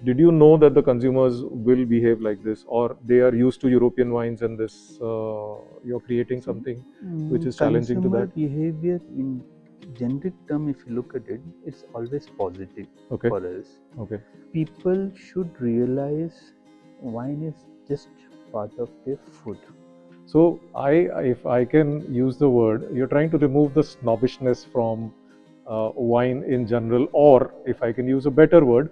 did you know that the consumers will behave like this, or they are used to European wines and this you're creating something which is challenging to Consumer that? behavior in generic term, if you look at it, it's always positive Okay. for us. Okay. People should realize wine is just part of their food. So if I can use the word, you're trying to remove the snobbishness from wine in general, or if I can use a better word,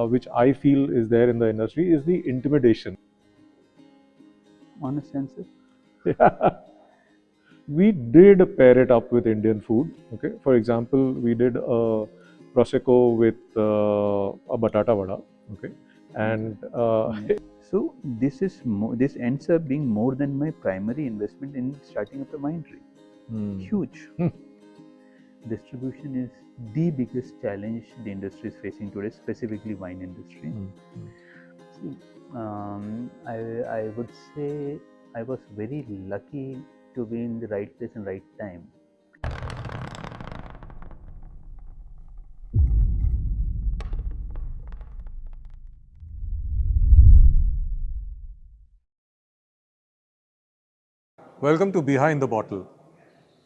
which I feel is there in the industry, is the intimidation. Honest answer. We did pair it up with Indian food. Okay, for example, we did a prosecco with a batata vada. Okay, and so this ends up being more than my primary investment in starting up a winery. Huge. Distribution is the biggest challenge the industry is facing today, specifically wine industry. See, I would say I was very lucky to be in the right place and right time. Welcome to Behind the Bottle.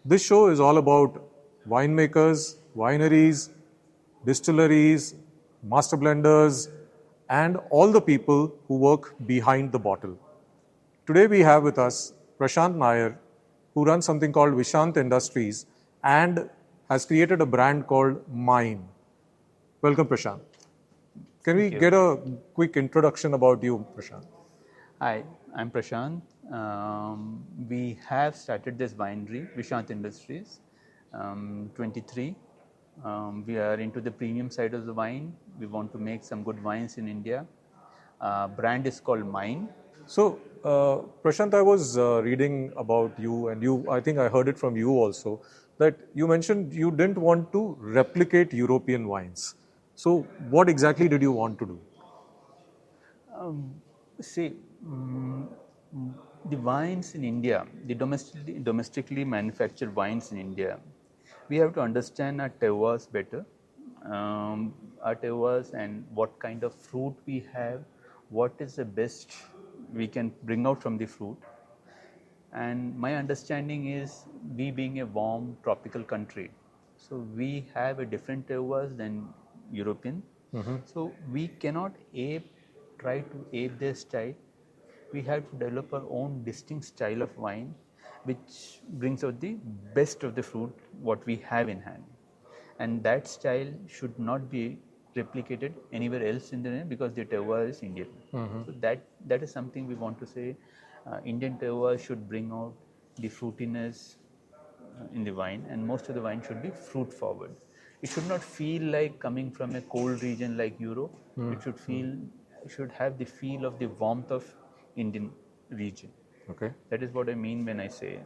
This show is all about winemakers, wineries, distilleries, master blenders, and all the people who work behind the bottle. Today we have with us Prashanth Nair, who runs something called Vishant Industries and has created a brand called Myne. Welcome, Prashanth. Can we get a quick introduction about you, Prashanth? Hi, I'm Prashanth. We have started this winery, Vishant Industries, 23. We are into the premium side of the wine. We want to make some good wines in India. Brand is called Myne. So, Prashanth, I was reading about you, and I think I heard it from you also, that you mentioned you didn't want to replicate European wines. So, what exactly did you want to do? The wines in India, the domestically manufactured wines in India, we have to understand our terroirs better, our terroirs and what kind of fruit we have, what is the best we can bring out from the fruit. And my understanding is, we being a warm tropical country, so we have a different terroirs than European. So we cannot try to ape their style. We have to develop our own distinct style of wine, which brings out the best of the fruit what we have in hand, and that style should not be replicated anywhere else in the world because the terroir is Indian. So that is something we want to say. Indian terroir should bring out the fruitiness in the wine, and most of the wine should be fruit forward. It should not feel like coming from a cold region like Europe. It should have the feel of the warmth of Indian region. Okay. That is what I mean when I say.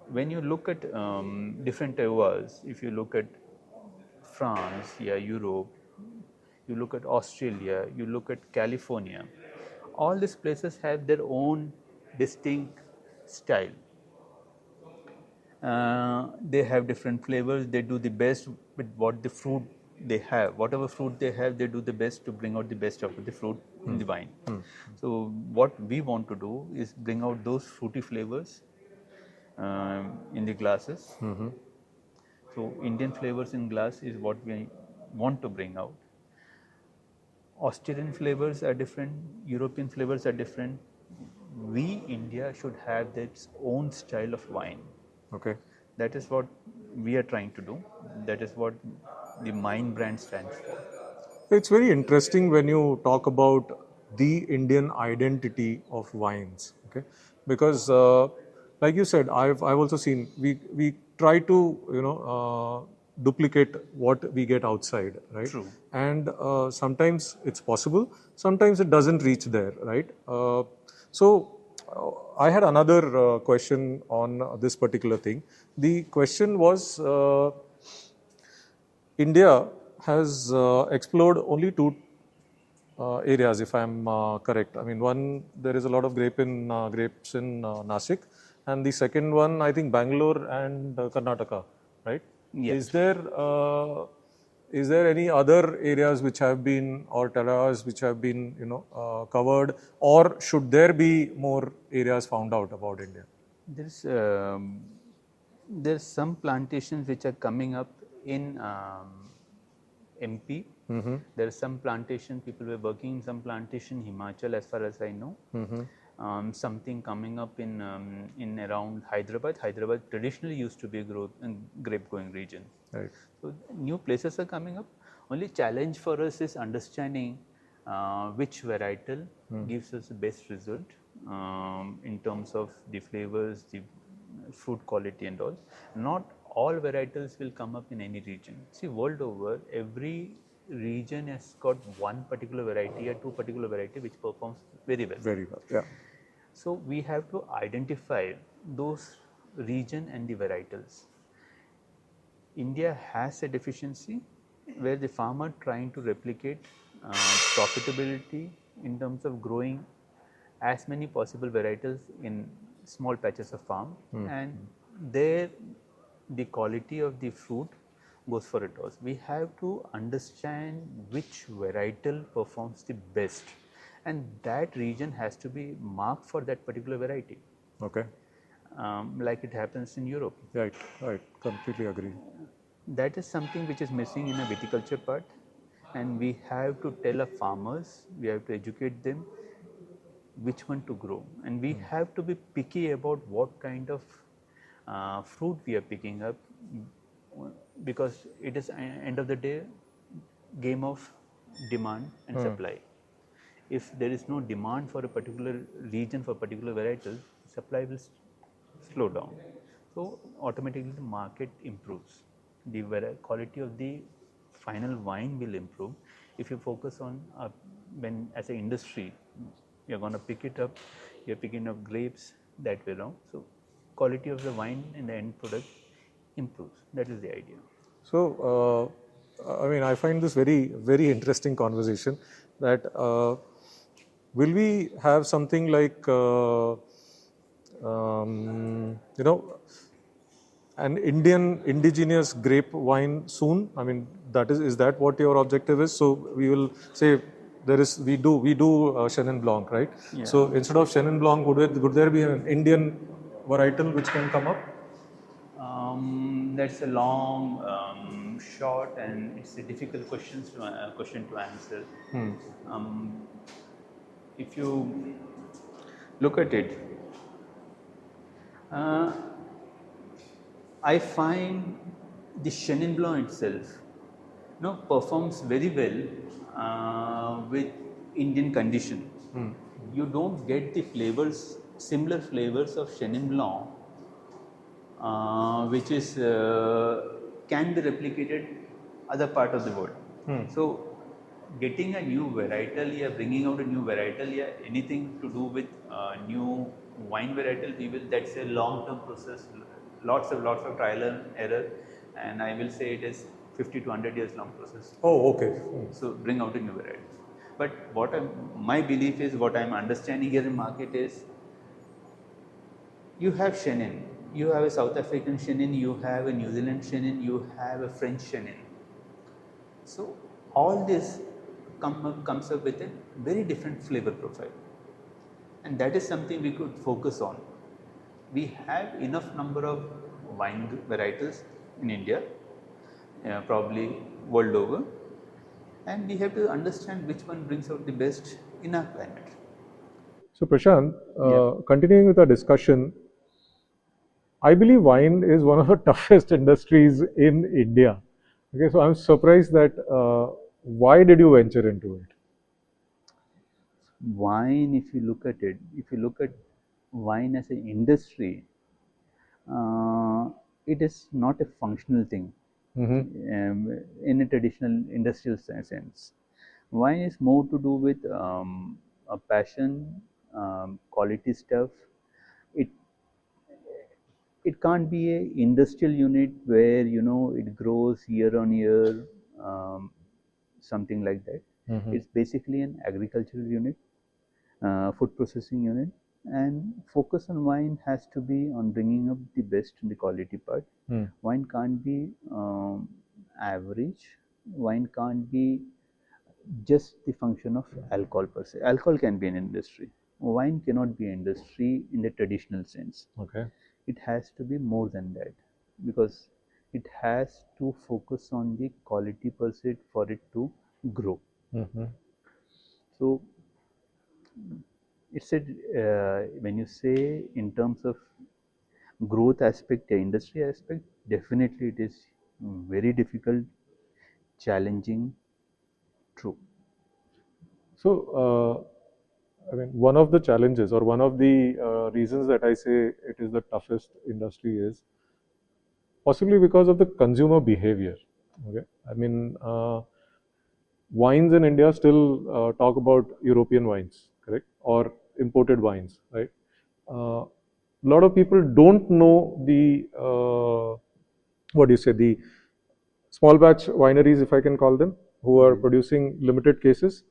When you look at different terroirs, if you look at France, Europe, you look at Australia, you look at California, all these places have their own distinct style. They have different flavors. They do the best with what the fruit they have. Whatever fruit they have, they do the best to bring out the best of the fruit in the wine. So what we want to do is bring out those fruity flavors in the glasses. So Indian flavors in glass is what we want to bring out. Australian flavors are different, European flavors are different. We, India, should have its own style of wine. Okay. That is what we are trying to do. That is what the Myne brand stands for. It's very interesting when you talk about the Indian identity of wines. Okay, because like you said, I've also seen we try to duplicate what we get outside, right? True. And sometimes it's possible, sometimes it doesn't reach there, right? So I had another question on this particular thing. The question was, India has explored only two areas, if I'm correct. I mean, one, there is a lot of grapes in Nasik, and the second one, I think, Bangalore and Karnataka, right? Yes. Is there is there any other areas which have been, or terroirs which have been, covered, or should there be more areas found out about India? There's some plantations which are coming up in MP. There are some plantation, people were working in some plantation Himachal, as far as I know. Something coming up in around Hyderabad. Hyderabad traditionally used to be a grape growing region. Right. So new places are coming up. Only challenge for us is understanding which varietal gives us the best result in terms of the flavors, the fruit quality and all. Not all varietals will come up in any region. See, world over, every region has got one particular variety or two particular variety which performs very well. Very well, yeah. So we have to identify those region and the varietals. India has a deficiency where the farmer trying to replicate profitability in terms of growing as many possible varietals in small patches of farm, and there the quality of the fruit goes for a toss. We have to understand which varietal performs the best, and that region has to be marked for that particular variety. Okay. Like it happens in Europe. Right, right. Completely agree. That is something which is missing in a viticulture part, and we have to tell our farmers, we have to educate them which one to grow, and we have to be picky about what kind of fruit we are picking up, because it is end of the day game of demand and supply. If there is no demand for a particular region for particular varieties, supply will slow down. So automatically the market improves. The quality of the final wine will improve if you focus on when as an industry you're going to pick it up, you're picking up grapes that way around. So quality of the wine in the end product improves. That is the idea. So, I find this very, very interesting conversation. That will we have something like, an Indian indigenous grape wine soon? I mean, is that what your objective is? So we will say we do Chenin Blanc, right? Yeah. So instead of Chenin Blanc, would there be an Indian varietal which can come up? That's a long shot, and it's a difficult question to answer. If you look at it, I find the Chenin Blanc itself performs very well with Indian condition. You don't get the similar flavors of Chenin Blanc, which is can be replicated other part of the world. So getting a new varietal, bringing out a new varietal, anything to do with new wine varietal, that's a long-term process. Lots of trial and error, and I will say it is 50 to 100 years long process. Oh, okay. So bring out a new variety. But my belief is, what I'm understanding here in market is, you have Chenin, you have a South African Chenin, you have a New Zealand Chenin, you have a French Chenin. So all this comes up with a very different flavor profile, and that is something we could focus on. We have enough number of wine varietals in India, probably world over, and we have to understand which one brings out the best in our climate. So Prashanth, continuing with our discussion, I believe wine is one of the toughest industries in India. Okay, so I'm surprised that why did you venture into it? Wine, if you look at wine as an industry, it is not a functional thing in a traditional industrial sense. Wine is more to do with a passion, quality stuff. It can't be a industrial unit where it grows year on year, something like that. It's basically an agricultural unit, food processing unit, and focus on wine has to be on bringing up the best in the quality part. Wine can't be average. Wine can't be just the function of alcohol per se. Alcohol can be an industry. Wine cannot be an industry in the traditional sense. Okay. It has to be more than that, because it has to focus on the quality per se for it to grow. Mm-hmm. So it's a when you say in terms of growth aspect, industry aspect, definitely it is very difficult, challenging, true. So, I mean, one of the challenges or one of the reasons that I say it is the toughest industry is possibly because of the consumer behavior. Okay, I mean, wines in India still talk about European wines, correct, or imported wines, right? A lot of people don't know the what do you say, the small batch wineries, if I can call them, who are producing limited cases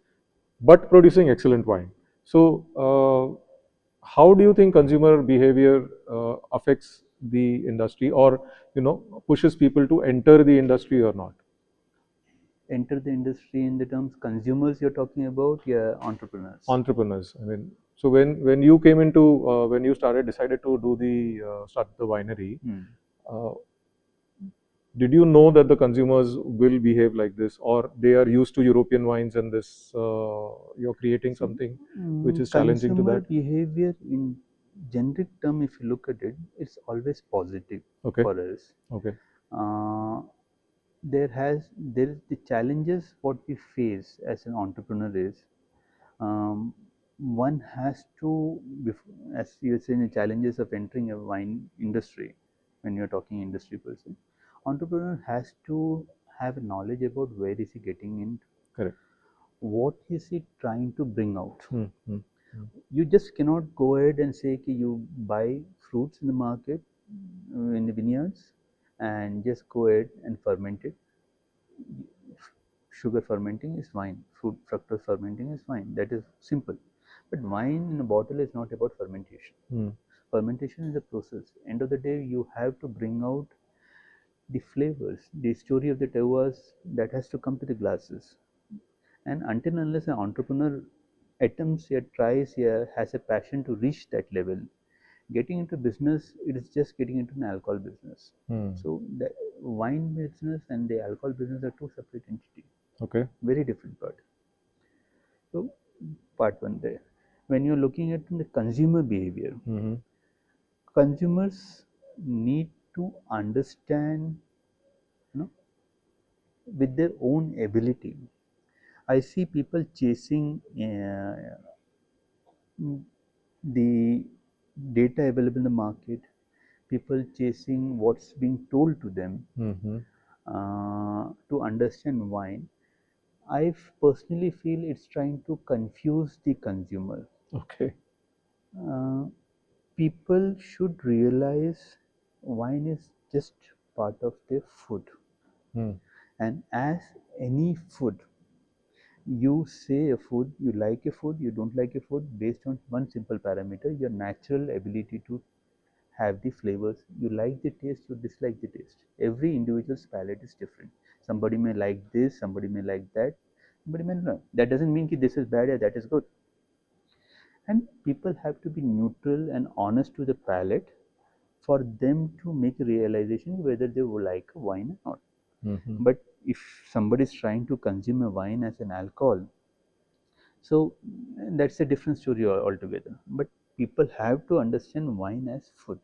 but producing excellent wine. So, how do you think consumer behavior affects the industry, or pushes people to enter the industry or not? Enter the industry in the terms consumers you're talking about, yeah, entrepreneurs. Entrepreneurs. I mean, so when you came into when you decided to do the start the winery, uh, did you know that the consumers will behave like this, or they are used to European wines and this you're creating something which is challenging to Consumer that? behavior in generic term, if you look at it, it's always positive Okay. for us. Okay. Uh, there is the challenges what we face as an entrepreneur is, one has to, as you're saying, the challenges of entering a wine industry. When you're talking industry person, entrepreneur has to have knowledge about where is he getting in, Correct. what is he trying to bring out. Hmm. You just cannot go ahead and say कि you buy fruits in the market, in the vineyards, and just go ahead and ferment it. Sugar fermenting is fine, fruit fructose fermenting is fine, that is simple. But wine in a bottle is not about fermentation. Hmm. Fermentation is a process. End of the day, you have to bring out the flavors, the story of the terroirs, that has to come to the glasses. And until unless an entrepreneur attempts or tries or has a passion to reach that level, getting into business, it is just getting into an alcohol business. Hmm. So the wine business and the alcohol business are two separate entities, Okay. very different part. So part one there. When you're looking at the consumer behavior, Mm-hmm. consumers need to understand, you know, with their own ability. I see people chasing the data available in the market, people chasing what's being told to them Mm-hmm. to understand wine. I personally feel it's trying to confuse the consumer. Okay. Uh, People should realize wine is just part of their food, Hmm. and as any food, you say a food, you like a food, you don't like a food based on one simple parameter, your natural ability to have the flavors. You like the taste, you dislike the taste. Every individual's palate is different. Somebody may like this, somebody may like that, somebody may not. That doesn't mean that this is bad or that is good. And people have to be neutral and honest to the palate for them to make a realization whether they would like a wine or not. Mm-hmm. But if somebody is trying to consume a wine as an alcohol, so that's a different story altogether. But people have to understand wine as food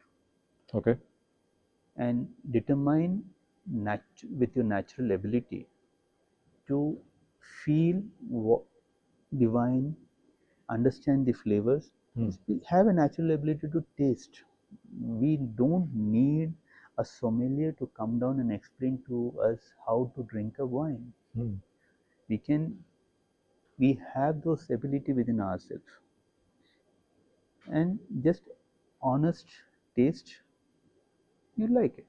Okay. and determine with your natural ability to feel the wine, understand the flavors, Hmm. have a natural ability to taste. We don't need a sommelier to come down and explain to us how to drink a wine. Hmm. We can, we have those ability within ourselves, and just honest taste, you like it,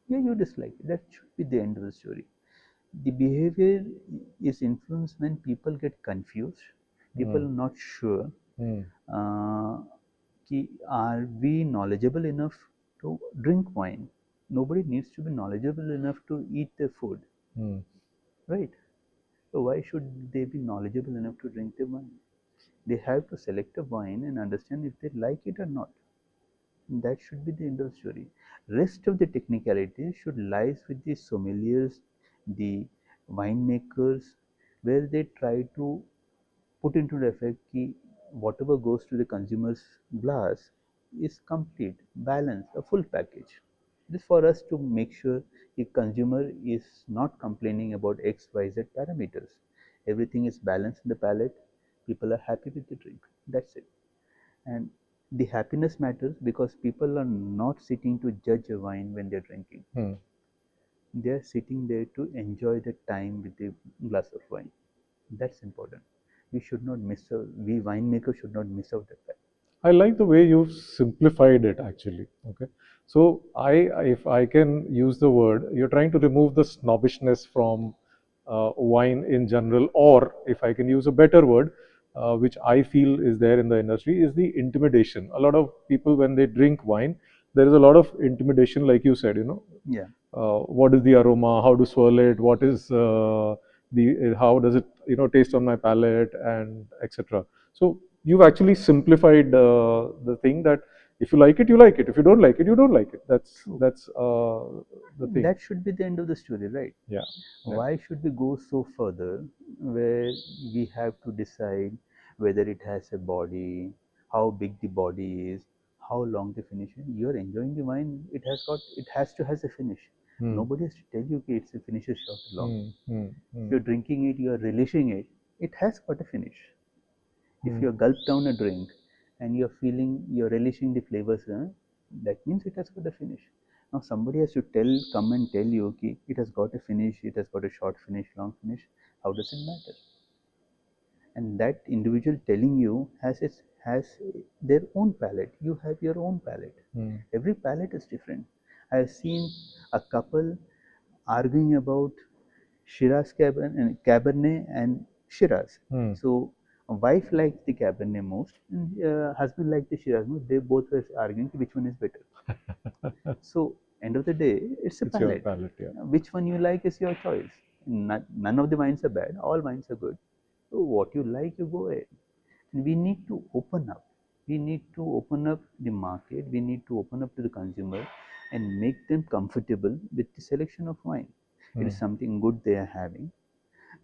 yeah, you dislike it, that should be the end of the story. The behavior is influenced when people get confused, people Hmm. are not sure, Hmm. uh, are we knowledgeable enough to drink wine? Nobody needs to be knowledgeable enough to eat the food. Hmm. right? So why should they be knowledgeable enough to drink the wine? They have to select a wine and understand if they like it or not. That should be the end of the story. Rest of the technicalities should lies with the sommeliers, the winemakers, where they try to put into the effect कि whatever goes to the consumer's glass is complete, balanced, a full package. This for us to make sure the consumer is not complaining about X, Y, Z parameters. Everything is balanced in the palate. People are happy with the drink. That's it. And the happiness matters because people are not sitting to judge a wine when they're drinking. They are sitting there to enjoy the time with the glass of wine. That's important. We should not miss out. We winemakers should not miss out that fact. I like the way you've simplified it actually. Okay. So if I can use the word, you're trying to remove the snobbishness from wine in general, or if I can use a better word, which I feel is there in the industry, is the intimidation. A lot of people, when they drink wine, there is a lot of intimidation, like you said, Yeah. what is the aroma, how to swirl it, what is the how does it taste on my palate, and etc. So you've actually simplified the thing that if you like it, you like it. If you don't like it, you don't like it. That's True. the thing. That should be the end of the story, right? Yeah. Why should we go so further where we have to decide whether it has a body, how big the body is, how long the finish is? You're enjoying the wine, it has to has a finish. Nobody has to tell you okay, it's a finish is short or long. If you're drinking it, you're relishing it, it has got a finish. If you gulp down a drink and you're relishing the flavors, that means it has got a finish. Now somebody has to come and tell you, okay, it has got a finish, it has got a short finish, long finish. How does it matter? And that individual telling you has their own palate. You have your own palate. Every palate is different. I have seen a couple arguing about Cabernet and Shiraz. So a wife likes the Cabernet most, and husband likes the Shiraz most. They both were arguing which one is better. So end of the day, it's a It's your palate. palate, yeah. Which one you like is your choice. None of the wines are bad. All wines are good. So what you like, you go ahead. And we need to open up. We need to open up the market. We need to open up to the consumer and make them comfortable with the selection of wine. It is something good they are having.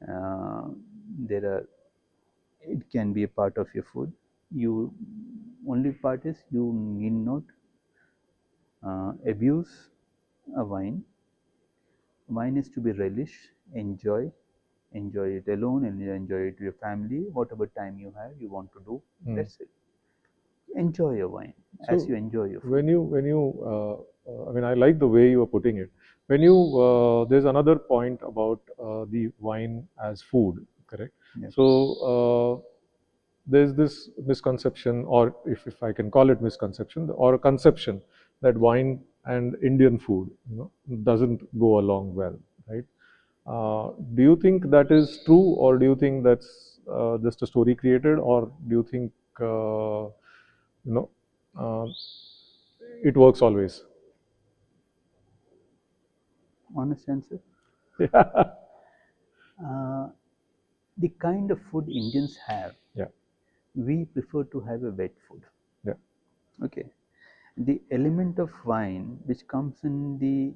Uh, there are. It can be a part of your food. You only part is you need not abuse a wine. Wine is to be relished, enjoy it alone, and enjoy it with your family. Whatever time you have, you want to do. That's it. Enjoy your wine as you enjoy your food. I mean, I like the way you are putting it. There's another point about the wine as food, correct? Yes. So there's this misconception, or if I can call it misconception, or a conception that wine and Indian food, doesn't go along well, right? Do you think that is true, or do you think that's just a story created, or do you think you know uh, it works always? Honest answer. Yeah. The kind of food Indians have, Yeah. we prefer to have a wet food. Yeah. Okay. The element of wine which comes in the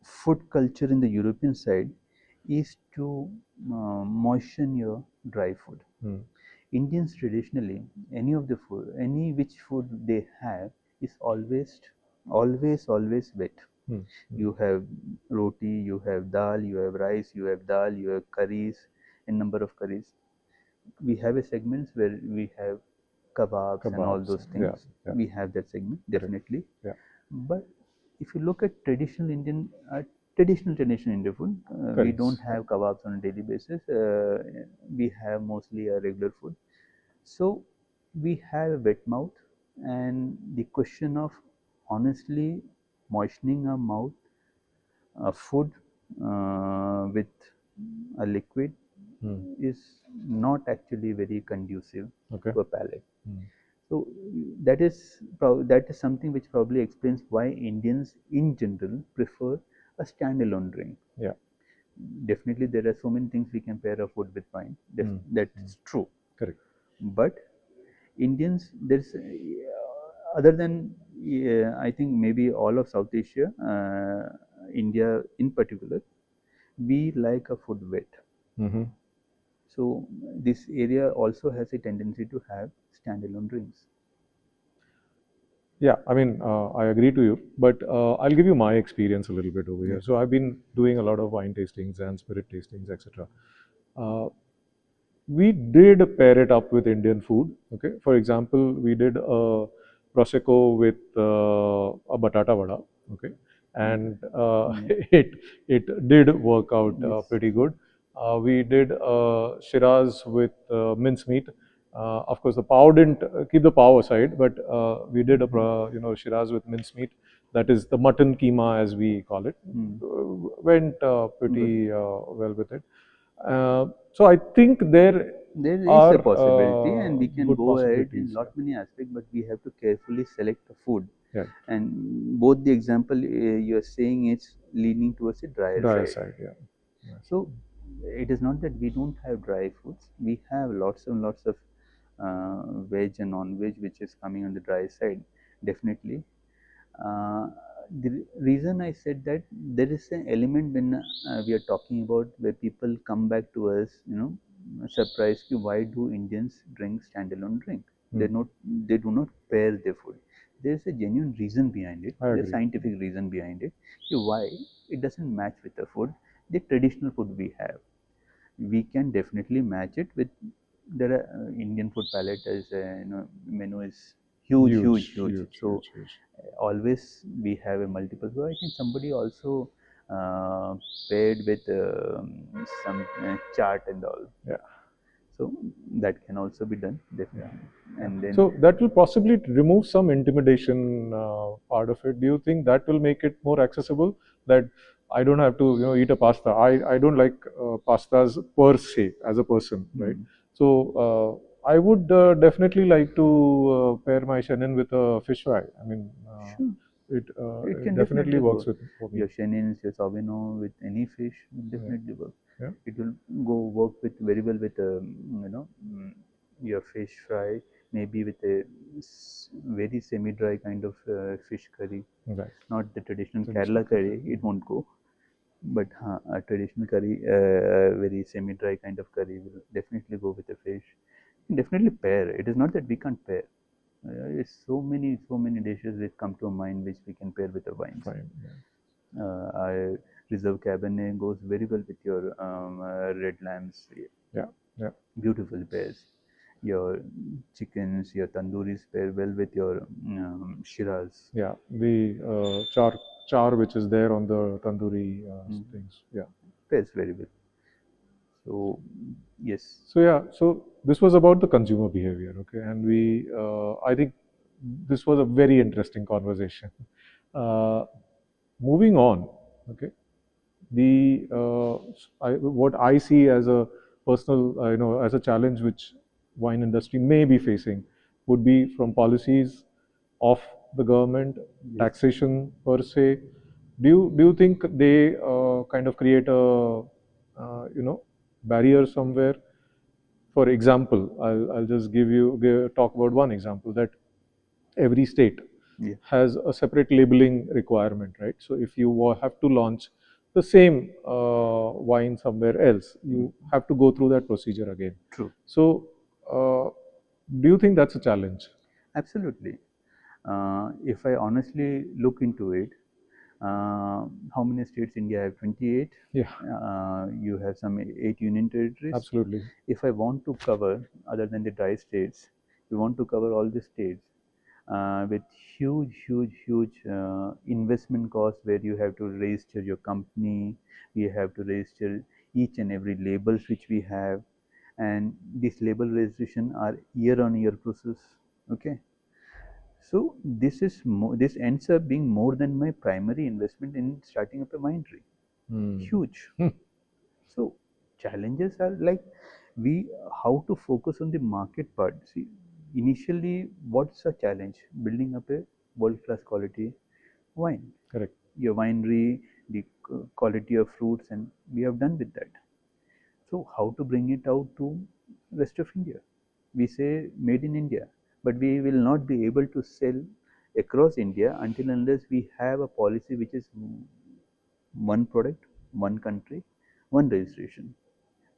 food culture in the European side is to moisten your dry food. Indians traditionally, any which food they have is always wet. You have roti, you have dal, you have rice, you have dal, you have curries, a number of curries. We have a segments where we have kebabs and all those things. Yeah. We have that segment definitely. Yeah. But if you look at traditional Indian food, we don't have kebabs on a daily basis. We have mostly a regular food. So we have a wet mouth, and the question of honestly moistening our mouth, food with a liquid is not actually very conducive to a palate. So that is something which probably explains why Indians in general prefer a standalone drink. Yeah. definitely there are so many things we can pair a food with wine. That's true. Correct. But Indians, there's other than I think maybe all of South Asia, India in particular, we like a food wet. Mm-hmm. So this area also has a tendency to have standalone drinks. Yeah, I mean, I agree to you, but I'll give you my experience a little bit over here. So I've been doing a lot of wine tastings and spirit tastings, etc. Uh, we did pair it up with Indian food. Okay, for example, we did a prosecco with a batata vada. Okay, and it did work out pretty good. We did Shiraz with mincemeat. Of course, the pav didn't keep the pav aside, but we did a Shiraz with mincemeat. That is the mutton keema, as we call it. Went pretty well with it. So I think there is are a possibility, and we can good go ahead in possibilities. lot many aspects, but we have to carefully select the food. Yeah, And both the example you are saying is leaning towards a drier side. Yeah. So it is not that we don't have dry foods. We have lots and lots of veg and non-veg which is coming on the dry side. Definitely. The reason I said that, there is an element when we are talking about where people come back to us, surprised, why do Indians drink standalone drink? They do not pair their food. There is a genuine reason behind it. There's a scientific reason behind it. Why it doesn't match with the food, the traditional food we have. We can definitely match it with. There are Indian food palette as menu is huge. So always we have a multiple. So I think somebody also paired with some chart and all. Yeah. So that can also be done definitely. And then So that will possibly remove some intimidation part of it. Do you think that will make it more accessible? That I don't have to eat a pasta. I don't like pastas per se as a person, right? So I would definitely like to pair my Chenin with a fish fry. I mean, it can definitely works work. for me. Your Chenins, your Sauvignon with any fish will definitely work. Yeah. It will go work with very well with your fish fry, maybe with a very semi-dry kind of fish curry. Right. Not the traditional Kerala curry, it won't go. But a traditional curry, very semi-dry kind of curry will definitely go with the fish. Definitely pair. It is not that we can't pair. It's so many dishes that come to mind which we can pair with the wines. Fine. Yeah. I Reserve Cabernet goes very well with your red lambs. Yeah. Beautiful pairs. Your chickens, your tandooris pair well with your Shiraz. Yeah, the char which is there on the tandoori things. Yeah, pairs very well. So yes. So this was about the consumer behavior, okay, and I think this was a very interesting conversation. Moving on, okay, what I see as a personal, as a challenge which wine industry may be facing would be from policies of the government, taxation per se. Do you think they kind of create a barrier somewhere? For example, I'll just talk about one example that every state has a separate labeling requirement, right? So if you have to launch the same wine somewhere else, you have to go through that procedure again. True. So do you think that's a challenge? Absolutely. If I honestly look into it, how many states India have? 28. Yeah. You have some 8 union territories. Absolutely. If I want to cover, other than the dry states, we want to cover all the states with huge investment costs, where you have to register your company, you have to register each and every labels which we have, and this label registration are year-on-year process. Okay. So this ends up being more than my primary investment in starting up a winery. Huge. So challenges are like how to focus on the market part. See, initially, what's a challenge? Building up a world-class quality wine. Correct. Your winery the quality of fruits, and we have done with that. So how to bring it out to rest of India? We say made in India, but we will not be able to sell across India until unless we have a policy which is one product, one country, one registration.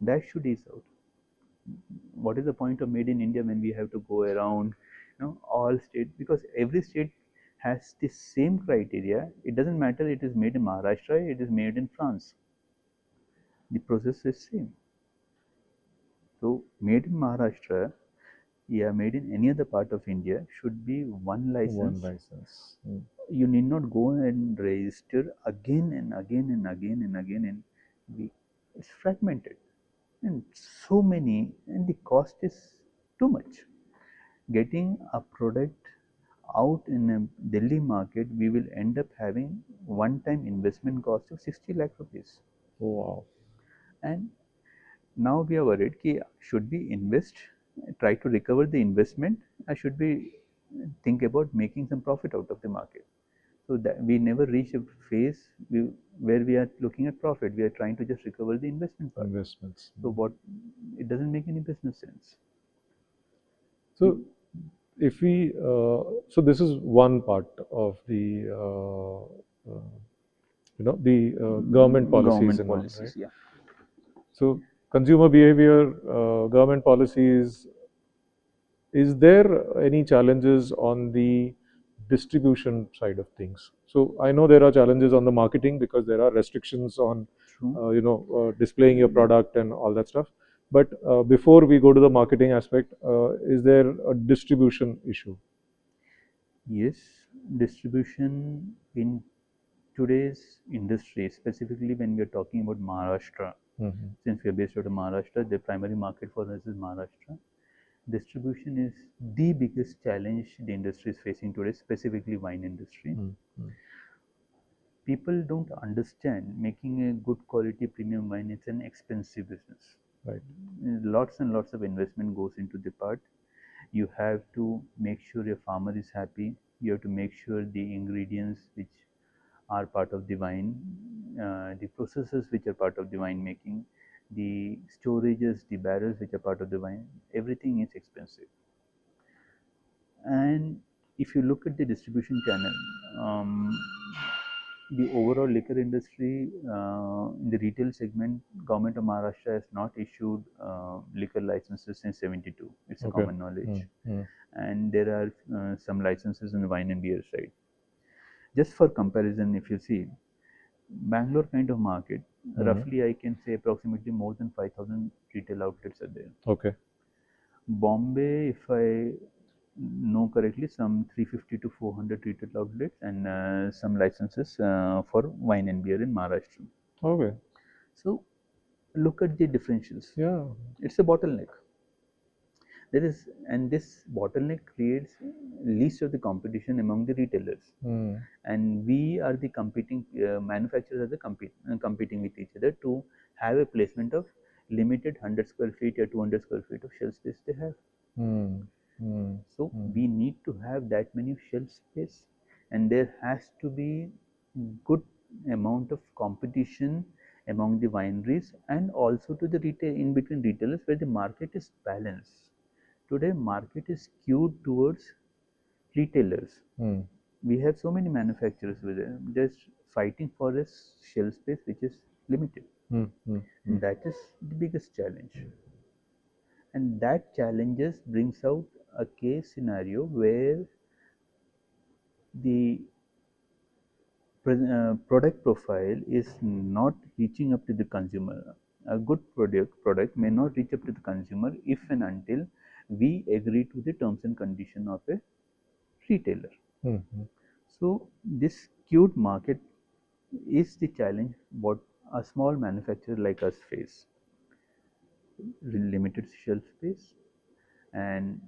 That should ease out. What is the point of made in India when we have to go around, all states, because every state has the same criteria. It doesn't matter it is made in Maharashtra, it is made in France. The process is same. So made in Maharashtra, yeah, made in any other part of India should be one license. One license. You need not go and register again and again and again and again, and it's fragmented and so many, and the cost is too much. Getting a product out in a Delhi market, we will end up having one-time investment cost of 60 lakh rupees. Oh, wow. And now we are worried ki should we invest, try to recover the investment, or should we think about making some profit out of the market? So that we never reach a phase where we are looking at profit. We are trying to just recover the investment part. Investments. So what, it doesn't make any business sense. So if we, so this is one part of the, government policies and all, right? Yeah. So consumer behavior, government policies, is there any challenges on the distribution side of things? So I know there are challenges on the marketing because there are restrictions on, displaying your product and all that stuff. But before we go to the marketing aspect, is there a distribution issue? Yes, distribution in today's industry, specifically when we are talking about Maharashtra, since we are based out of Maharashtra, the primary market for us is Maharashtra. Distribution is the biggest challenge the industry is facing today, specifically wine industry. People don't understand making a good quality premium wine, it's an expensive business. Right. Lots and lots of investment goes into the part. You have to make sure your farmer is happy. You have to make sure the ingredients which are part of the wine, the processes which are part of the wine making, the storages, the barrels which are part of the wine, everything is expensive. And if you look at the distribution channel, the overall liquor industry, in the retail segment, government of Maharashtra has not issued liquor licenses since 72. It's a common knowledge. And there are some licenses in the wine and beer side. Just for comparison, if you see, Bangalore kind of market, roughly I can say approximately more than 5,000 retail outlets are there. Okay. Bombay, if I know correctly, some 350 to 400 retail outlets, and some licenses for wine and beer in Maharashtra. Okay. So look at the differentials. Yeah. It's a bottleneck. There is, and this bottleneck creates least of the competition among the retailers. And we are the competing manufacturers are the competing with each other to have a placement of limited 100 square feet or 200 square feet of shelf space they have. So we need to have that many shelf space, and there has to be good amount of competition among the wineries and also to the retail, in between retailers, where the market is balanced. Today market is skewed towards retailers. We have so many manufacturers with them just fighting for a shelf space which is limited. That is the biggest challenge. And that challenges brings out a case scenario where the product profile is not reaching up to the consumer. A good product may not reach up to the consumer if and until we agree to the terms and condition of a retailer. So this skewed market is the challenge what a small manufacturer like us face. Limited shelf space, and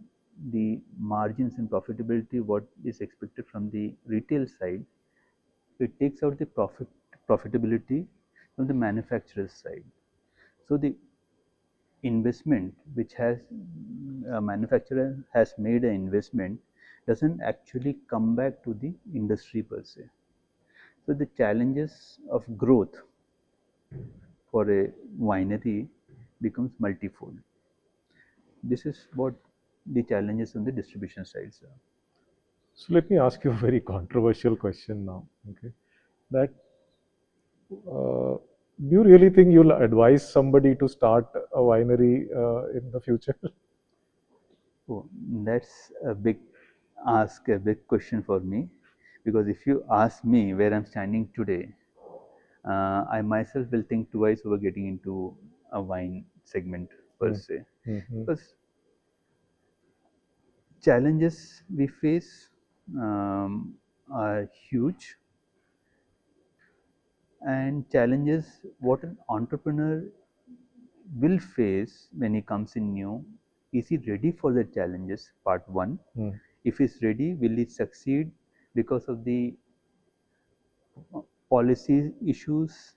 the margins and profitability what is expected from the retail side, it takes out the profitability from the manufacturer's side. So the investment which has a manufacturer has made an investment doesn't actually come back to the industry per se. So the challenges of growth for a winery becomes multifold. This is what the challenges on the distribution side, sir. So let me ask you a very controversial question now. Okay, that do you really think you'll advise somebody to start a winery in the future? Oh, that's a big ask, a big question for me, because if you ask me where I'm standing today, I myself will think twice over getting into a wine segment per se, Mm-hmm. because challenges we face are huge, and challenges what an entrepreneur will face when he comes in new. Is he ready for the challenges? Part one. Mm. If he's ready, will he succeed because of the policy issues,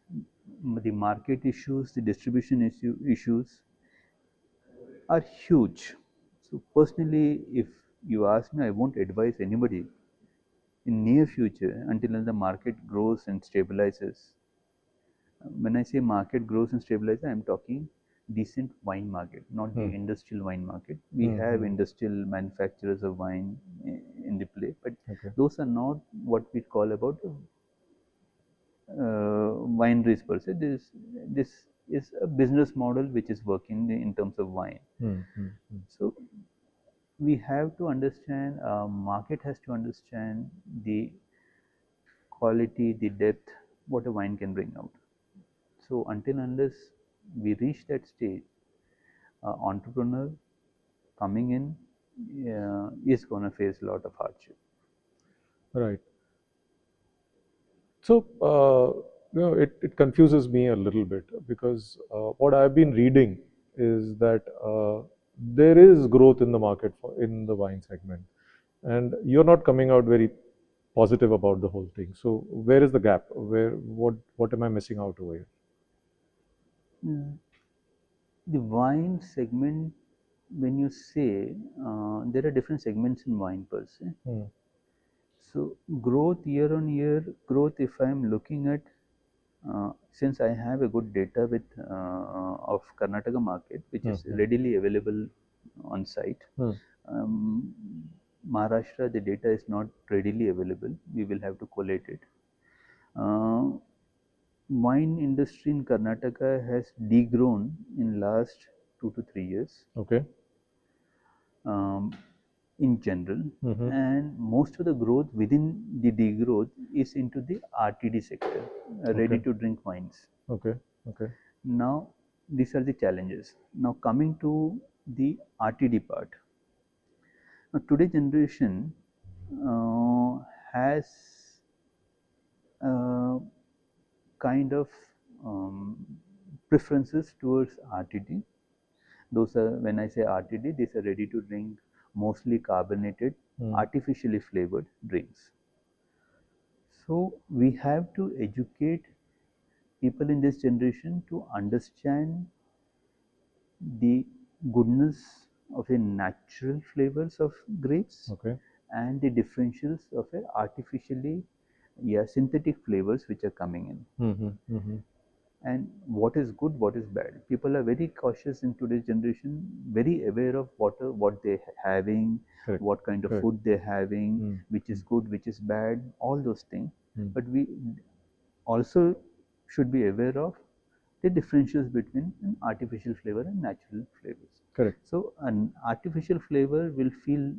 the market issues, the distribution issues are huge. So personally, if you ask me, I won't advise anybody in near future until the market grows and stabilizes. When I say market grows and stabilizes, I am talking decent wine market, not the industrial wine market. We have industrial manufacturers of wine in the play, but Okay. those are not what we call about wineries per se. This is a business model which is working in terms of wine. So we have to understand, market has to understand the quality, the depth, what a wine can bring out. So until unless we reach that stage, entrepreneur coming in is going to face a lot of hardship. Right. So, it confuses me a little bit because what I've been reading is that there is growth in the market in the wine segment, and you're not coming out very positive about the whole thing. So, where is the gap? What am I missing out over here? Mm. The wine segment, when you say there are different segments in wine per se. So growth year on year, growth if I am looking at, since I have a good data with of Karnataka market, which is readily available on site. Maharashtra, the data is not readily available. We will have to collate it. Wine industry in Karnataka has degrown in last 2 to 3 years. Okay. In general, and most of the growth within the degrowth is into the RTD sector, ready to drink wines. Okay. Okay. Now, these are the challenges. Now, coming to the RTD part. Now, today generation has kind of preferences towards RTD. Those are, when I say RTD, these are ready to drink, mostly carbonated, artificially flavored drinks. So we have to educate people in this generation to understand the goodness of the natural flavors of grapes, and the differentials of a artificially, synthetic flavors which are coming in. And what is good, what is bad. People are very cautious in today's generation, very aware of what they're having, what kind of food they're having, which is good, which is bad, all those things. But we also should be aware of the differentials between an artificial flavor and natural flavors. Correct. So an artificial flavor will feel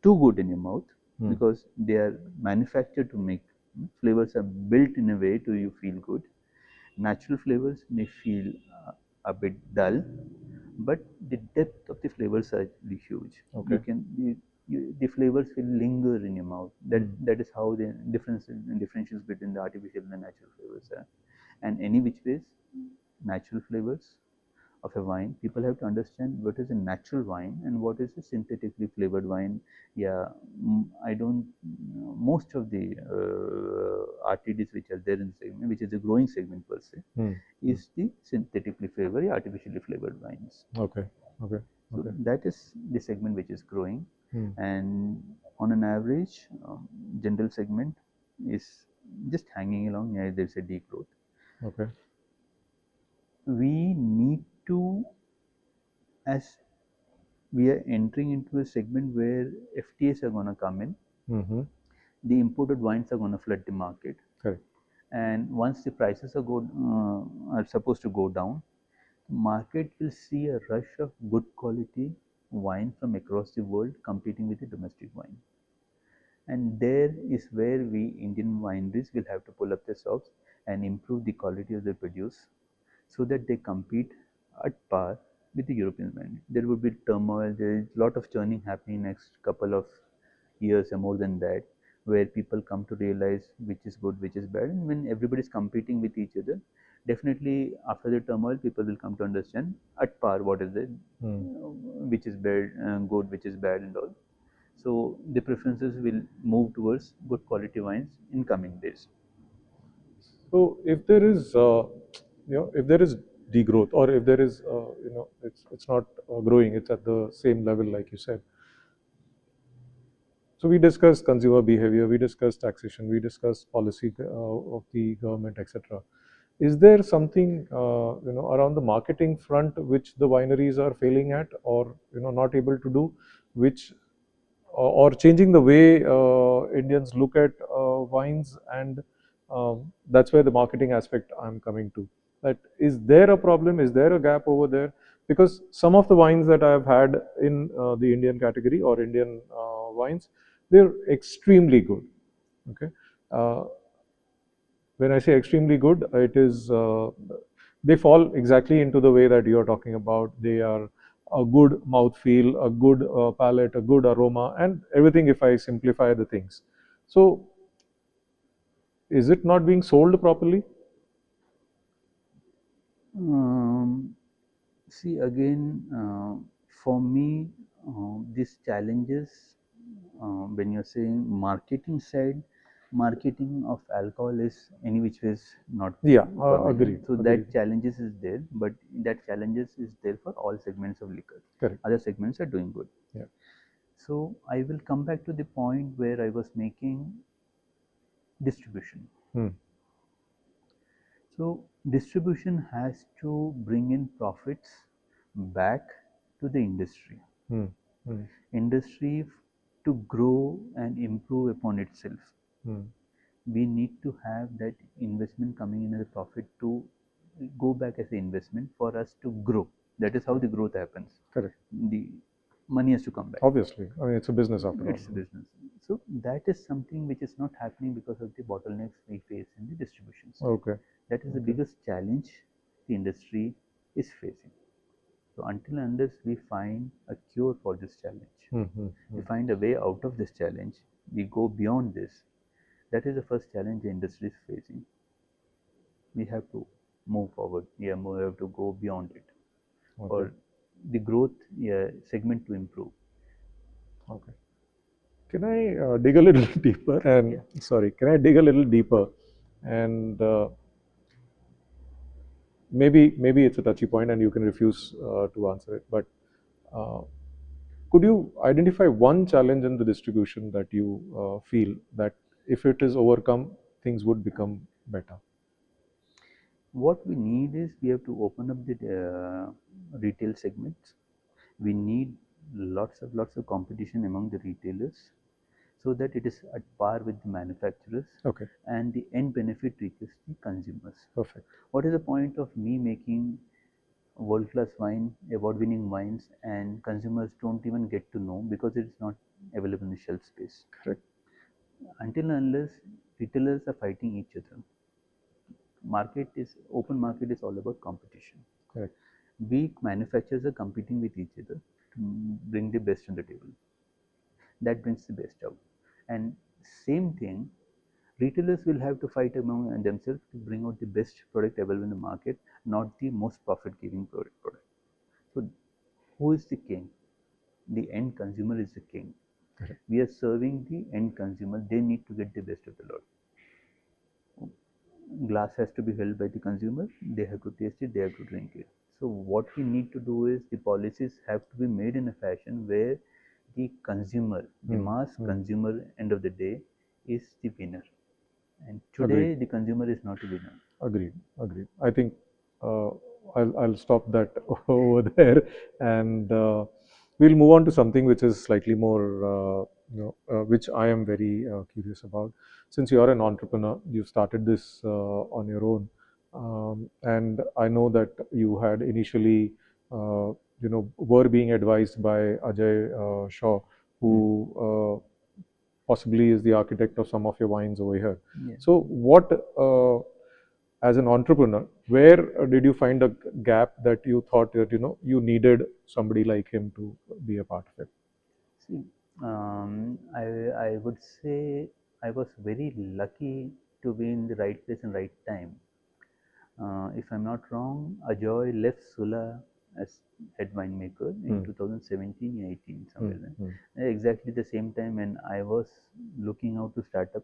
too good in your mouth because they are manufactured to make flavors are built in a way to you feel good. Natural flavors may feel a bit dull, but the depth of the flavors are really huge. Okay. The flavors will linger in your mouth. That is how the differentials between the artificial and the natural flavors are. And any which ways, natural flavors of a wine, people have to understand what is a natural wine and what is a synthetically flavored wine. I don't. Most of the RTDs which are there in the segment, which is a growing segment per se, is the synthetically flavored, artificially flavored wines. Okay. Okay. So that is the segment which is growing, and on an average, general segment is just hanging along. Yeah, there's a degrowth. Okay. We need to, as we are entering into a segment where FTAs are going to come in, Mm-hmm. the imported wines are going to flood the market, Correct. and once the prices are supposed to go down, the market will see a rush of good quality wine from across the world competing with the domestic wine. And there is where we Indian wineries will have to pull up their socks and improve the quality of their produce so that they compete at par with the European wine. There would be turmoil, there is a lot of churning happening next couple of years or more than that, where people come to realize which is good, which is bad. And when everybody is competing with each other, definitely after the turmoil, people will come to understand at par what is it, which is bad, good, which is bad, and all. So the preferences will move towards good quality wines in coming days. So if there is, if there is degrowth, or if there is, it's not growing, it's at the same level, like you said. So we discussed consumer behavior, we discussed taxation, we discussed policy of the government, etc. Is there something around the marketing front which the wineries are failing at, or not able to do, which or changing the way Indians look at wines, and that's where the marketing aspect I'm coming to. That is there a problem? Is there a gap over there? Because some of the wines that I've had in the Indian category or Indian wines, they're extremely good. Okay, uh, when I say extremely good, it is they fall exactly into the way that you're talking about. They are a good mouthfeel, a good palate, a good aroma, and everything. If I simplify the things, so is it not being sold properly? Um, See again, for me, these challenges, when you're saying marketing side, marketing of alcohol is any which ways not Yeah, permitted. agreed. So Agreed. that challenges is there, but that challenges is there for all segments of liquor. Correct. Other segments are doing good. Yeah. So I will come back to the point where I was making distribution. Hmm. So distribution has to bring in profits back to the industry. Hmm. Hmm. Industry to grow and improve upon itself. Hmm. We need to have that investment coming in as a profit to go back as an investment for us to grow. That is how the growth happens. Correct. The money has to come back. Obviously, I mean it's a business after all. It's a business. So that is something which is not happening because of the bottlenecks we face in the distribution side. Okay. That is the biggest challenge the industry is facing. So until and unless we find a cure for this challenge, Hmm. Hmm. we Hmm. find a way out of this challenge, we go beyond this. That is the first challenge the industry is facing. We have to move forward. Yeah, we have to go beyond it Okay. for the growth segment to improve. Okay. Can I dig a little deeper? And Yeah. sorry, can I dig a little deeper? And maybe it's a touchy point, and you can refuse to answer it. But uh, could you identify one challenge in the distribution that you feel that if it is overcome, things would become better? What we need is we have to open up the retail segments. We need lots of competition among the retailers so that it is at par with the manufacturers Okay. and the end benefit reaches the consumers. Perfect. What is the point of me making world class wine, award winning wines, and consumers don't even get to know because it is not available in the shelf space? Correct. Until and unless retailers are fighting each other, open market is all about competition. Correct. We manufacturers are competing with each other to bring the best on the table. That brings the best out. And same thing, retailers will have to fight among themselves to bring out the best product available in the market, not the most profit giving product. So who is the king? The end consumer is the king. Correct. We are serving the end consumer. They need to get the best of the lot. Glass has to be held by the consumer. They have to taste it. They have to drink it. So what we need to do is the policies have to be made in a fashion where the consumer, the mass consumer, end of the day, is the winner, And today Agreed. the consumer is not a winner. Agreed. Agreed. I think uh, I'll stop that over there, and we'll move on to something which is slightly more, which I am very curious about. Since you are an entrepreneur, you started this on your own, and I know that you had initially, were being advised by Ajay Shaw, who possibly is the architect of some of your wines over here. Yeah. So, what, as an entrepreneur, where did you find a gap that you thought that you needed somebody like him to be a part of it? See, I would say I was very lucky to be in the right place and right time. If I'm not wrong, Ajoy left Sula as head winemaker in 2017-18, somewhere then. Exactly the same time when I was looking out to start up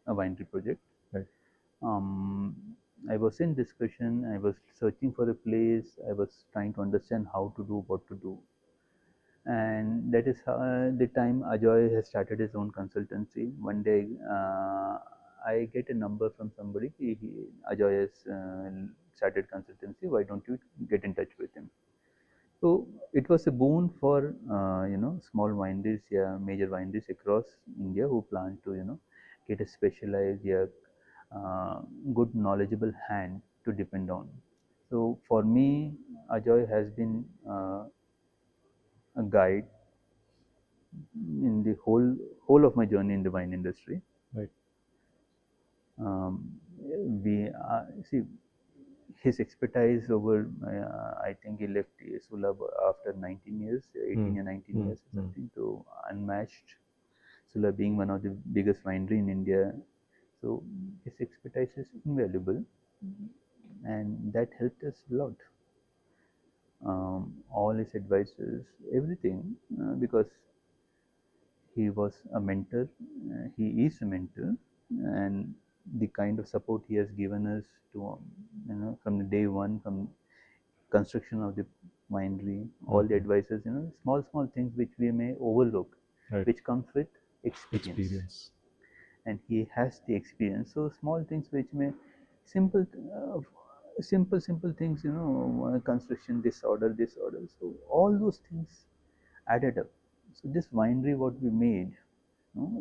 a winery project. Right. Um, I was in discussion, I was searching for a place, I was trying to understand how to do, what to do. And that is the time Ajoy has started his own consultancy. One day, I get a number from somebody. Ajoy has started consultancy. Why don't you get in touch with him? So it was a boon for small wineries, yeah, major wineries across India who plan to get a specialized, yeah, good knowledgeable hand to depend on. So for me, Ajoy has been a guide in the whole of my journey in the wine industry. Right. We see his expertise over. I think he left Sulab after 19 years, 18 or 19 years or something, to unmatched. Sulab being one of the biggest winery in India, so his expertise is invaluable, and that helped us a lot. All his advices, everything, because he was a mentor, he is a mentor, and the kind of support he has given us to, from the day one, from construction of the winery, all the advices, small things which we may overlook, Right. which comes with experience. Experience. And he has the experience. So small things which may simple, simple things, construction, this order, this order. So all those things added up. So this winery, what we made,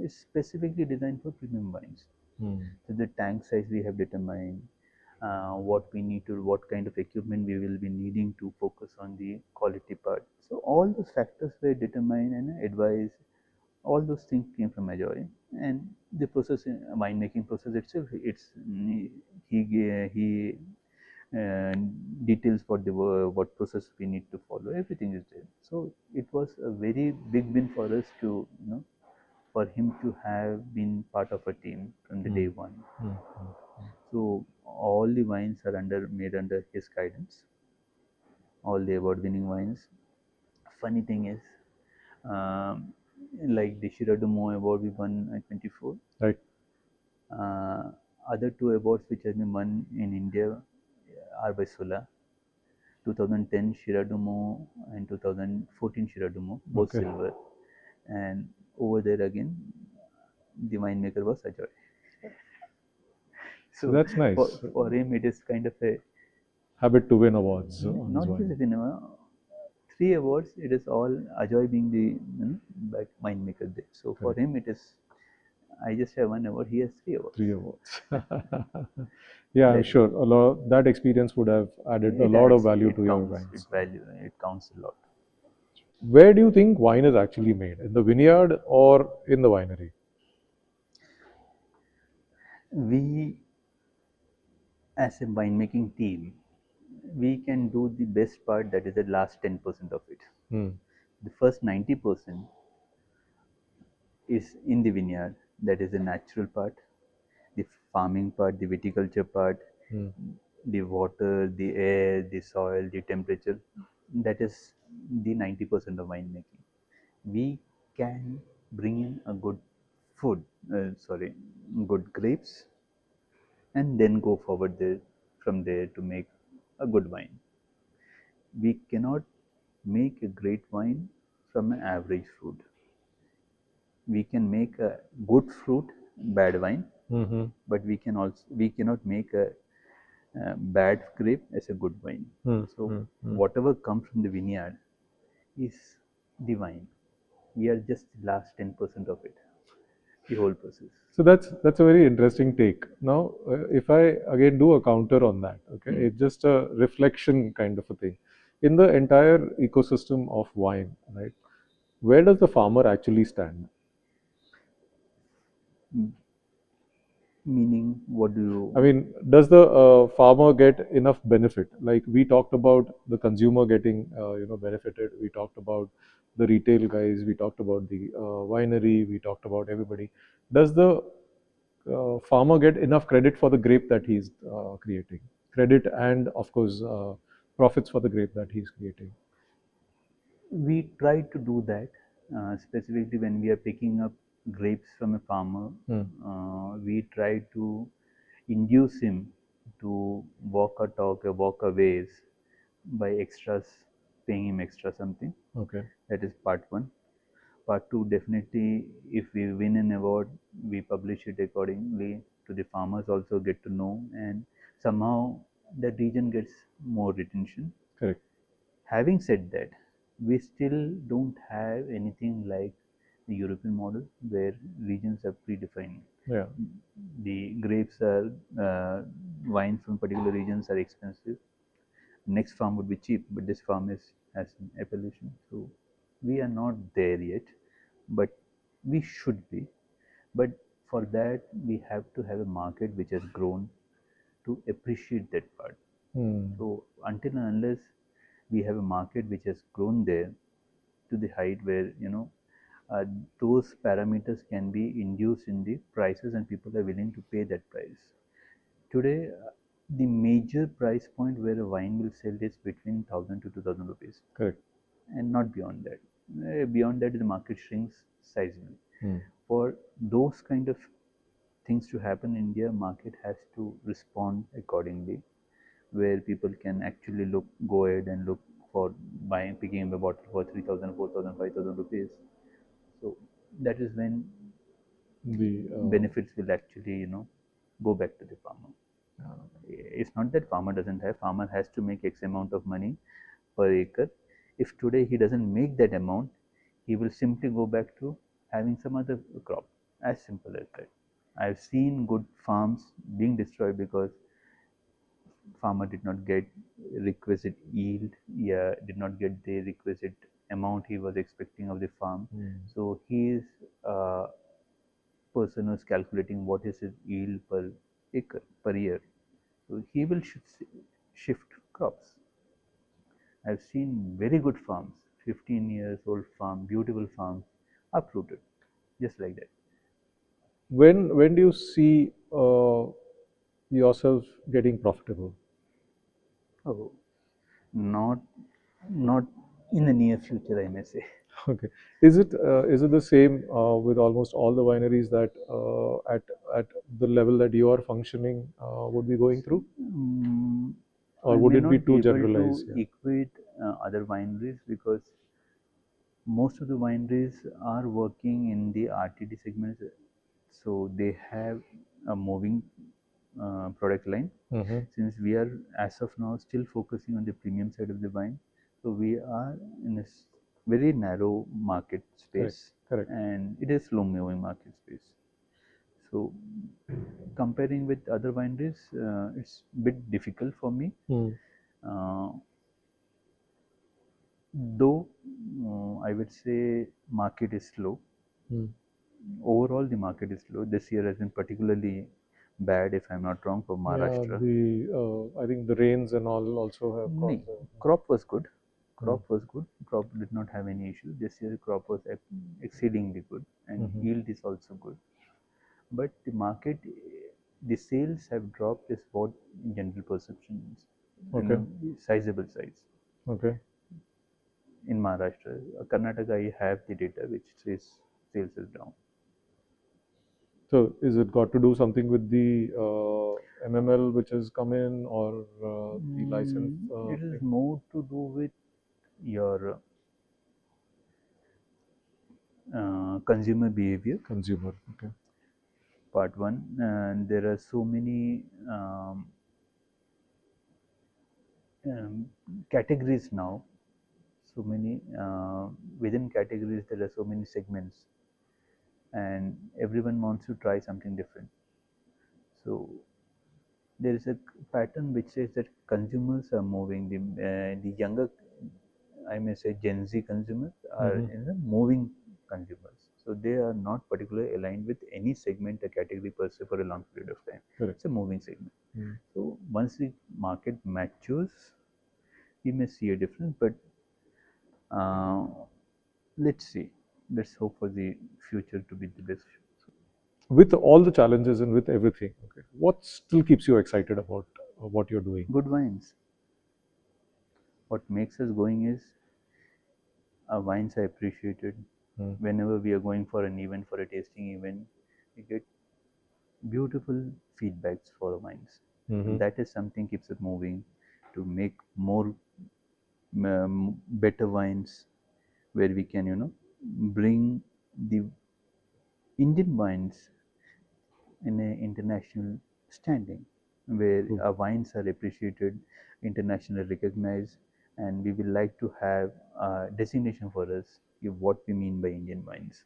is specifically designed for premium wines. So the tank size we have determined, what we need to, what kind of equipment we will be needing to focus on the quality part. So all those factors were determined and advised. All those things came from Ajoy, and the process, winemaking process itself, it's he details what the what process we need to follow. Everything is there. So it was a very big win for us to for him to have been part of a team from the day one. So all the wines are made under his guidance. All the award-winning wines. Funny thing is, um, like the Shiradumo award we won at 24. Right. Other two awards which have been won in India are by Sula. 2010 Shiradumo and 2014 Shiradumo, both Okay. silver. And over there again, the winemaker was Ajoy. So that's nice. For him, it is kind of a Habit to win awards on his not wine. just a cinema. 3 awards. It is all Ajoy being the back winemaker there. So for him, it is. I just have 1 award. He has 3 awards. 3 awards. Yeah, I'm That- sure a lot that experience would have added a It lot of adds- value it to your counts, wines. It counts a lot. Where do you think wine is actually made? In the vineyard or in the winery? We, as a winemaking team, we can do the best part, that is the last 10% of it. The first 90% is in the vineyard, that is the natural part, the farming part, the viticulture part, the water, the air, the soil, the temperature. That is the 90% of winemaking. We can bring in a good good grapes, and then go forward from there to make a good wine. We cannot make a great wine from an average fruit. We can make a good fruit bad wine, but we cannot make a bad grape as a good wine. So whatever comes from the vineyard is the wine. We are just the last 10% of it, the whole process. So that's a very interesting take. Now, if I again do a counter on that, okay, it's just a reflection kind of a thing. In the entire ecosystem of wine, right? Where does the farmer actually stand? Meaning, what do you? I mean, does the farmer get enough benefit? Like we talked about the consumer getting, benefited. We talked about the retail guys. We talked about the winery. We talked about everybody. Does the farmer get enough credit for the grape that he's creating? Credit and, of course, profits for the grape that he's creating. We try to do that, specifically when we are picking up grapes from a farmer. We try to induce him to walk a talk, a walk a ways by extras, paying him extra something. Okay. That is part one. Part two, definitely, if we win an award, we publish it accordingly to the farmers, also get to know, and somehow that region gets more attention. Correct. Having said that, we still don't have anything like the European model where regions are predefined. Yeah. The grapes are wines from particular regions are expensive. Next farm would be cheap, but this farm has an appellation. So we are not there yet, but we should be. But for that, we have to have a market which has grown to appreciate that part. So until and unless we have a market which has grown there to the height where those parameters can be induced in the prices and people are willing to pay that price. Today, the major price point where a wine will sell is between 1,000 to 2,000 rupees. Correct. And not beyond that. Beyond that, the market shrinks sizably. For those kind of things to happen in India, market has to respond accordingly, where people can actually go ahead and look for picking up a bottle for 3,000, 4,000, 5,000 rupees. So that is when the benefits will actually, go back to the farmer. It's not that farmer doesn't have. Farmer has to make X amount of money per acre. If today he doesn't make that amount, he will simply go back to having some other crop. As simple as that. I've seen good farms being destroyed because farmer did not get requisite yield, did not get the requisite amount he was expecting of the farm. So he is person who is calculating what is his yield per acre per year. So he will shift crops. I've seen very good farms, 15 years old farm, beautiful farms, uprooted, just like that. When do you see yourself getting profitable? Oh, not in the near future, I may say. Okay. Is it the same with almost all the wineries that at the level that you are functioning would be going through? Or would it be too generalized? To equate other wineries because most of the wineries are working in the RTD segments, so they have a moving product line. Since we are as of now still focusing on the premium side of the wine, so we are in a very narrow market space. Correct. And it is slow moving market space. So comparing with other wineries, it's a bit difficult for me. Though I would say market is slow. Overall, the market is slow. This year has been particularly bad, if I'm not wrong, for Maharashtra. Yeah, I think the rains and all also have caused. Crop was good. Crop was good. Crop did not have any issue. This year, crop was exceedingly good, and yield is also good. But the market, the sales have dropped. Is what general perception is. Okay. Sizable size. Okay. In Maharashtra, Karnataka, I have the data which says sales is down. So, is it got to do something with the MML which has come in, or the license? It is more to do with your consumer behavior. Consumer. Okay. part one. There are so many um, categories now. So many within categories there are so many segments, and everyone wants to try something different. So there is a pattern which says that consumers are moving. The younger, I may say, Gen Z consumers are moving consumers. So they are not particularly aligned with any segment or category per se for a long period of time. Correct. It's a moving segment. So once the market matures, we may see a difference. But let's see. Let's hope for the future to be the best. With all the challenges and with everything, okay, what still keeps you excited about what you're doing? Good wines. What makes us going is our wines are appreciated. Whenever we are going for an event, for a tasting event, we get beautiful feedbacks for the wines. And that is something keeps it moving to make more better wines, where we can bring the Indian wines in an international standing, where our wines are appreciated, internationally recognized, and we will like to have a designation for us what we mean by Indian wines.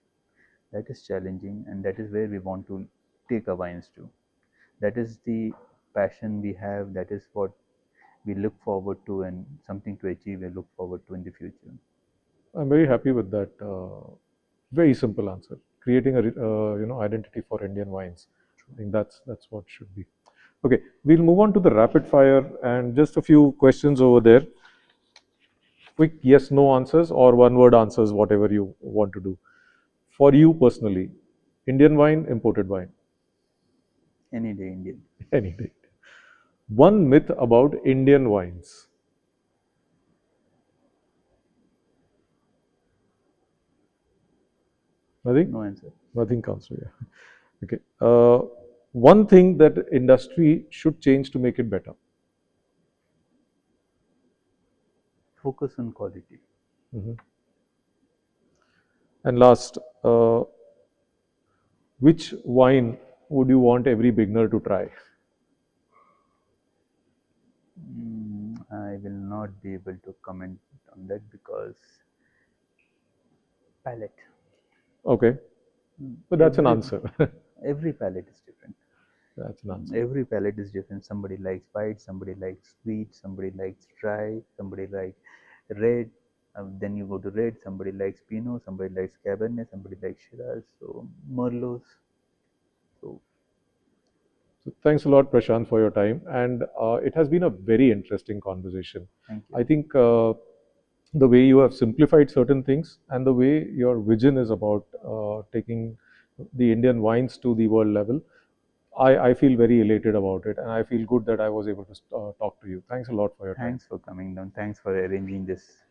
That is challenging, and that is where we want to take our wines to. That is the passion we have. That is what we look forward to, and something to achieve we look forward to in the future. I'm very happy with that. Very simple answer. Creating a identity for Indian wines. I think that's what should be. Okay, we'll move on to the rapid fire and just a few questions over there. Quick yes no answers or one word answers, whatever you want to do. For you personally, Indian wine, imported wine? Any day Indian. Any day. One myth about Indian wines? Nothing? No answer. Nothing comes to you. Okay. One thing that industry should change to make it better? Focus on quality. And last, which wine would you want every beginner to try? I will not be able to comment on that because palate. Okay, but that's an answer. Every palate is different. That's an answer. Every palate is different. Somebody likes white, somebody likes sweet, somebody likes dry, somebody likes red. Then you go to red. Somebody likes Pinot, somebody likes Cabernet, somebody likes Shiraz. So Merlots. So thanks a lot, Prashanth, for your time, and it has been a very interesting conversation. thank you. I think the way you have simplified certain things and the way your vision is about taking the Indian wines to the world level, I feel very elated about it, and I feel good that I was able to talk to you. Thanks a lot for your time. Thanks for coming down. Thanks for arranging this.